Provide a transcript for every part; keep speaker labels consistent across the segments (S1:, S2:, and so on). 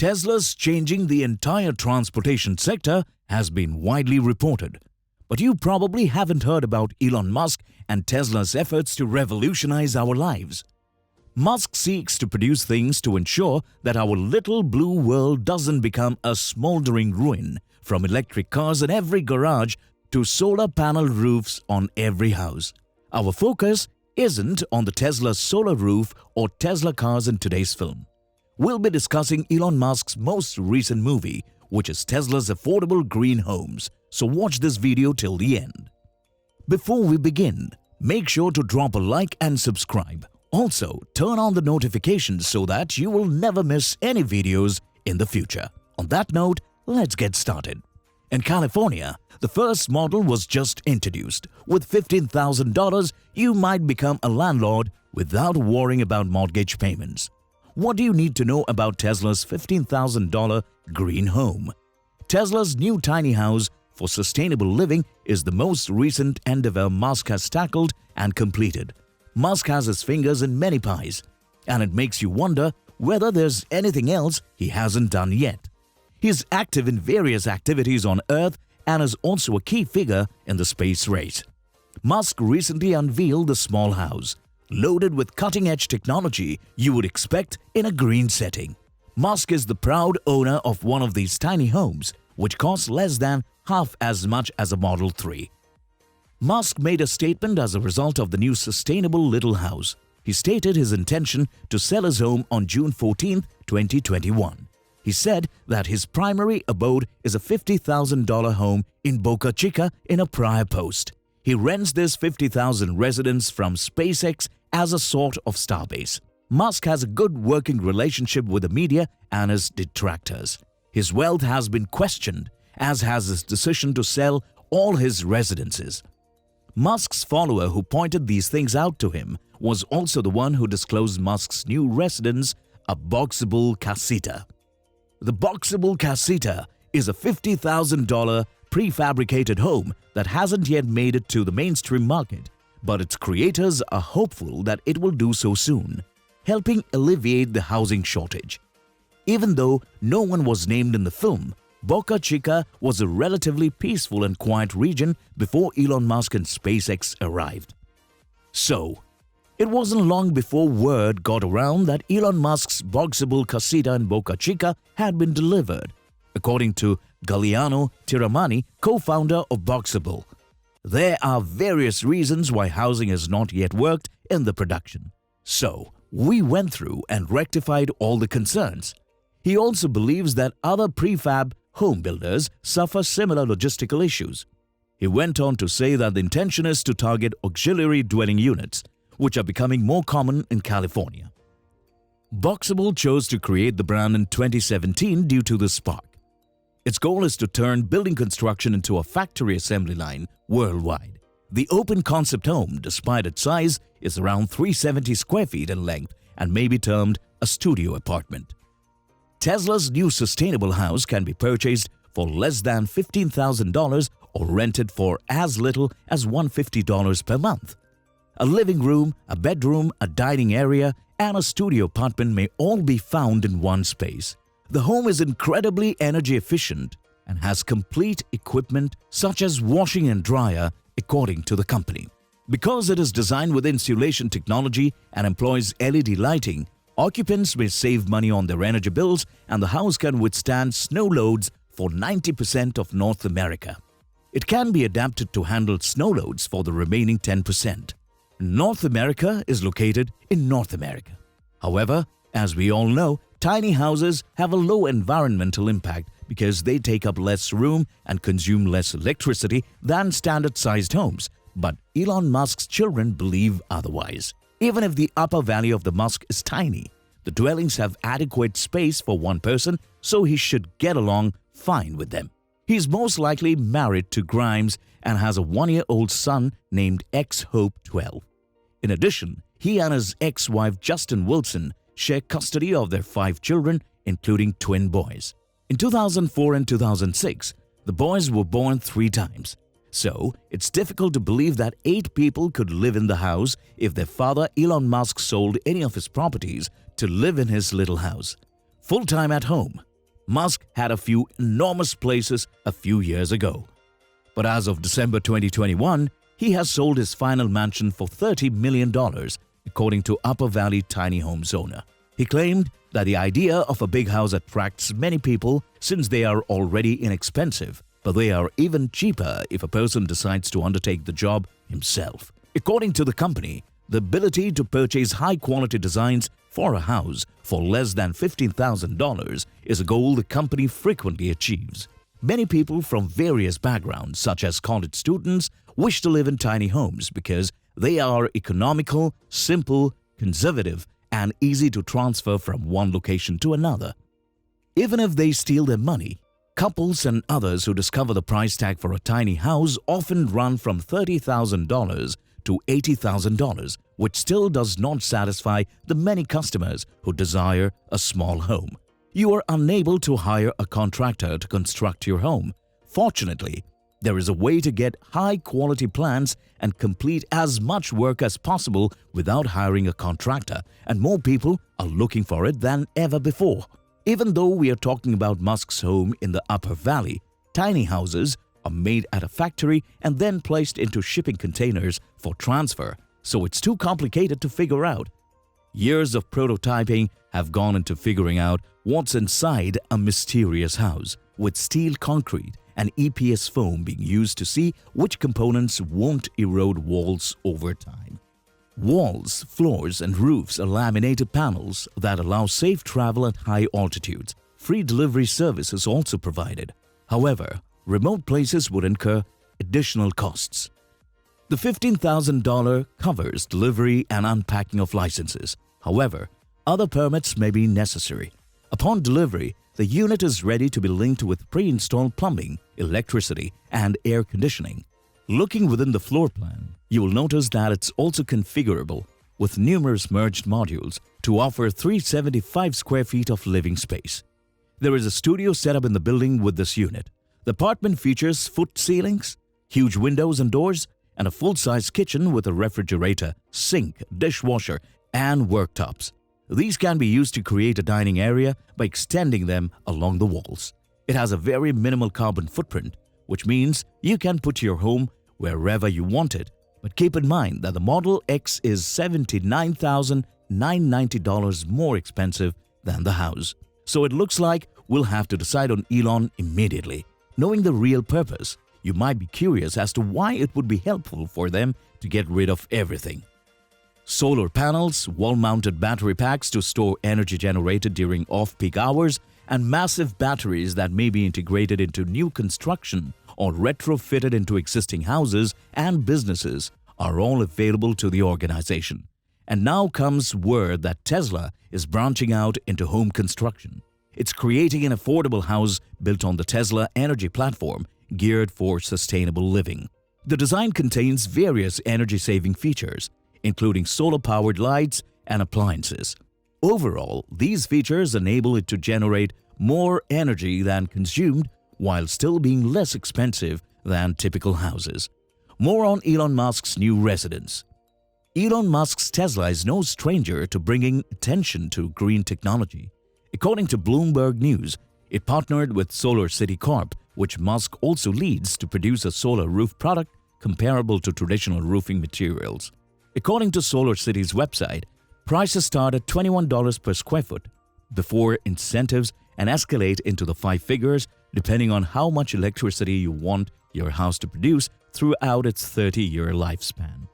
S1: Tesla's changing the entire transportation sector has been widely reported. But you probably haven't heard about Elon Musk and Tesla's efforts to revolutionize our lives. Musk seeks to produce things to ensure that our little blue world doesn't become a smoldering ruin, from electric cars in every garage to solar panel roofs on every house. Our focus isn't on the Tesla solar roof or Tesla cars in today's film. We'll be discussing Elon Musk's most recent movie, which is Tesla's affordable green homes, so watch this video till the end. Before we begin, make sure to drop a like and subscribe. Also, turn on the notifications so that you will never miss any videos in the future. On that note, let's get started. In California, the first model was just introduced. With $15,000, you might become a landlord without worrying about mortgage payments. What do you need to know about Tesla's $15,000 green home? Tesla's new tiny house for sustainable living is the most recent endeavor Musk has tackled and completed. Musk has his fingers in many pies, and it makes you wonder whether there's anything else he hasn't done yet. He's active in various activities on Earth and is also a key figure in the space race. Musk recently unveiled the small house, loaded with cutting-edge technology you would expect in a green setting. Musk is the proud owner of one of these tiny homes, which costs less than half as much as a Model 3. Musk made a statement as a result of the new sustainable little house. He stated his intention to sell his home on June 14, 2021. He said that his primary abode is a $50,000 home in Boca Chica in a prior post. He rents this 50,000 residence from SpaceX as a sort of Starbase. Musk has a good working relationship with the media and his detractors. His wealth has been questioned, as has his decision to sell all his residences. Musk's follower who pointed these things out to him was also the one who disclosed Musk's new residence, a Boxabl Casita. The Boxabl Casita is a $50,000 prefabricated home that hasn't yet made it to the mainstream market, but its creators are hopeful that it will do so soon, helping alleviate the housing shortage. Even though no one was named in the film, Boca Chica was a relatively peaceful and quiet region before Elon Musk and SpaceX arrived. So, it wasn't long before word got around that Elon Musk's Boxabl Casita in Boca Chica had been delivered, according to Galliano Tiramani, co-founder of Boxabl. There are various reasons why housing has not yet worked in the production. So, we went through and rectified all the concerns. He also believes that other prefab home builders suffer similar logistical issues. He went on to say that the intention is to target auxiliary dwelling units, which are becoming more common in California. Boxabl chose to create the brand in 2017 due to this spark. Its goal is to turn building construction into a factory assembly line worldwide. The open concept home, despite its size, is around 370 square feet in length and may be termed a studio apartment. Tesla's new sustainable house can be purchased for less than $15,000 or rented for as little as $150 per month. A living room, a bedroom, a dining area, and a studio apartment may all be found in one space. The home is incredibly energy efficient and has complete equipment such as washing and dryer, according to the company. Because it is designed with insulation technology and employs LED lighting, occupants may save money on their energy bills, and the house can withstand snow loads for 90% of North America. It can be adapted to handle snow loads for the remaining 10%. North America is located in North America. However, as we all know, tiny houses have a low environmental impact because they take up less room and consume less electricity than standard-sized homes. But Elon Musk's children believe otherwise. Even if the upper valley of the Musk is tiny, the dwellings have adequate space for one person, so he should get along fine with them. He's most likely married to Grimes and has a one-year-old son named X-Hope12. In addition, he and his ex-wife Justin Wilson share custody of their 5 children, including twin boys. In 2004 and 2006, the boys were born 3 times. So, it's difficult to believe that 8 people could live in the house if their father Elon Musk sold any of his properties to live in his little house. Full-time at home, Musk had a few enormous places a few years ago. But as of December 2021, he has sold his final mansion for $30 million, according to Upper Valley tiny homes owner. He claimed that the idea of a big house attracts many people since they are already inexpensive, but they are even cheaper if a person decides to undertake the job himself. According to the company, the ability to purchase high-quality designs for a house for less than $15,000 is a goal the company frequently achieves. Many people from various backgrounds, such as college students, wish to live in tiny homes because they are economical, simple, conservative, and easy to transfer from one location to another. Even if they steal their money, couples and others who discover the price tag for a tiny house often run from $30,000 to $80,000, which still does not satisfy the many customers who desire a small home. You are unable to hire a contractor to construct your home. Fortunately, there is a way to get high-quality plans and complete as much work as possible without hiring a contractor, and more people are looking for it than ever before. Even though we are talking about Musk's home in the Upper Valley, tiny houses are made at a factory and then placed into shipping containers for transfer, so it's too complicated to figure out. Years of prototyping have gone into figuring out what's inside a mysterious house, with steel concrete and EPS foam being used to see which components won't erode walls over time. Walls, floors, and roofs are laminated panels that allow safe travel at high altitudes. Free delivery service is also provided. However, remote places would incur additional costs. The $15,000 covers delivery and unpacking of licenses. However, other permits may be necessary. Upon delivery, the unit is ready to be linked with pre-installed plumbing, electricity, and air conditioning. Looking within the floor plan, you will notice that it's also configurable with numerous merged modules to offer 375 square feet of living space. There is a studio set up in the building with this unit. The apartment features foot ceilings, huge windows and doors, and a full-size kitchen with a refrigerator, sink, dishwasher, and worktops. These can be used to create a dining area by extending them along the walls. It has a very minimal carbon footprint, which means you can put your home wherever you want it. But keep in mind that the Model X is $79,990 more expensive than the house. So it looks like we'll have to decide on Elon immediately. Knowing the real purpose, you might be curious as to why it would be helpful for them to get rid of everything. Solar panels, wall-mounted battery packs to store energy generated during off-peak hours, and massive batteries that may be integrated into new construction or retrofitted into existing houses and businesses are all available to the organization. And now comes word that Tesla is branching out into home construction. It's creating an affordable house built on the Tesla energy platform geared for sustainable living. The design contains various energy-saving features, including solar-powered lights and appliances. Overall, these features enable it to generate more energy than consumed while still being less expensive than typical houses. More on Elon Musk's new residence. Elon Musk's Tesla is no stranger to bringing attention to green technology. According to Bloomberg News, it partnered with Solar City Corp, which Musk also leads, to produce a solar roof product comparable to traditional roofing materials. According to Solar City's website, prices start at $21 per square foot before incentives and escalate into the five figures depending on how much electricity you want your house to produce throughout its 30-year lifespan.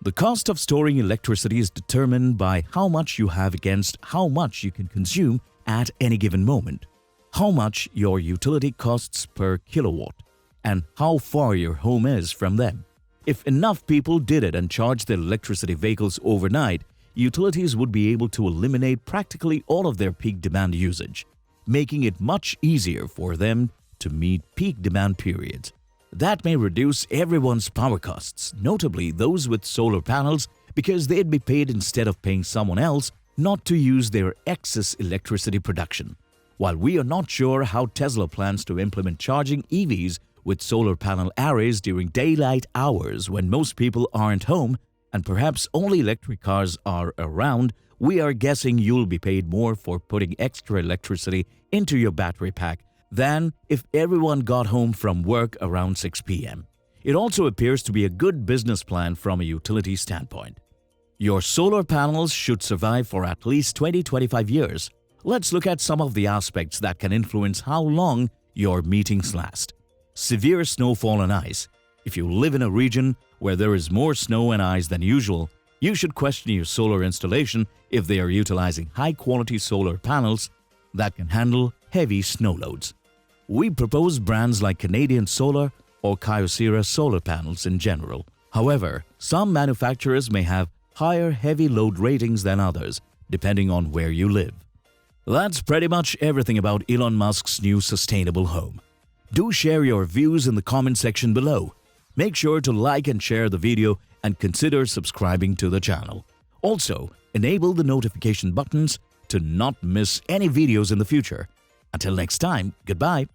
S1: The cost of storing electricity is determined by how much you have against how much you can consume at any given moment, how much your utility costs per kilowatt, and how far your home is from them. If enough people did it and charged their electricity vehicles overnight, utilities would be able to eliminate practically all of their peak demand usage, making it much easier for them to meet peak demand periods. That may reduce everyone's power costs, notably those with solar panels, because they'd be paid instead of paying someone else not to use their excess electricity production. While we are not sure how Tesla plans to implement charging EVs with solar panel arrays during daylight hours when most people aren't home and perhaps only electric cars are around, we are guessing you'll be paid more for putting extra electricity into your battery pack than if everyone got home from work around 6 p.m. It also appears to be a good business plan from a utility standpoint. Your solar panels should survive for at least 20-25 years. Let's look at some of the aspects that can influence how long your meetings last. Severe snowfall and ice. If you live in a region where there is more snow and ice than usual, you should question your solar installation if they are utilizing high-quality solar panels that can handle heavy snow loads. We propose brands like Canadian Solar or Kyocera solar panels in general. However, some manufacturers may have higher heavy load ratings than others, depending on where you live. That's pretty much everything about Elon Musk's new sustainable home. Do share your views in the comment section below. Make sure to like and share the video and consider subscribing to the channel. Also, enable the notification buttons to not miss any videos in the future. Until next time, goodbye.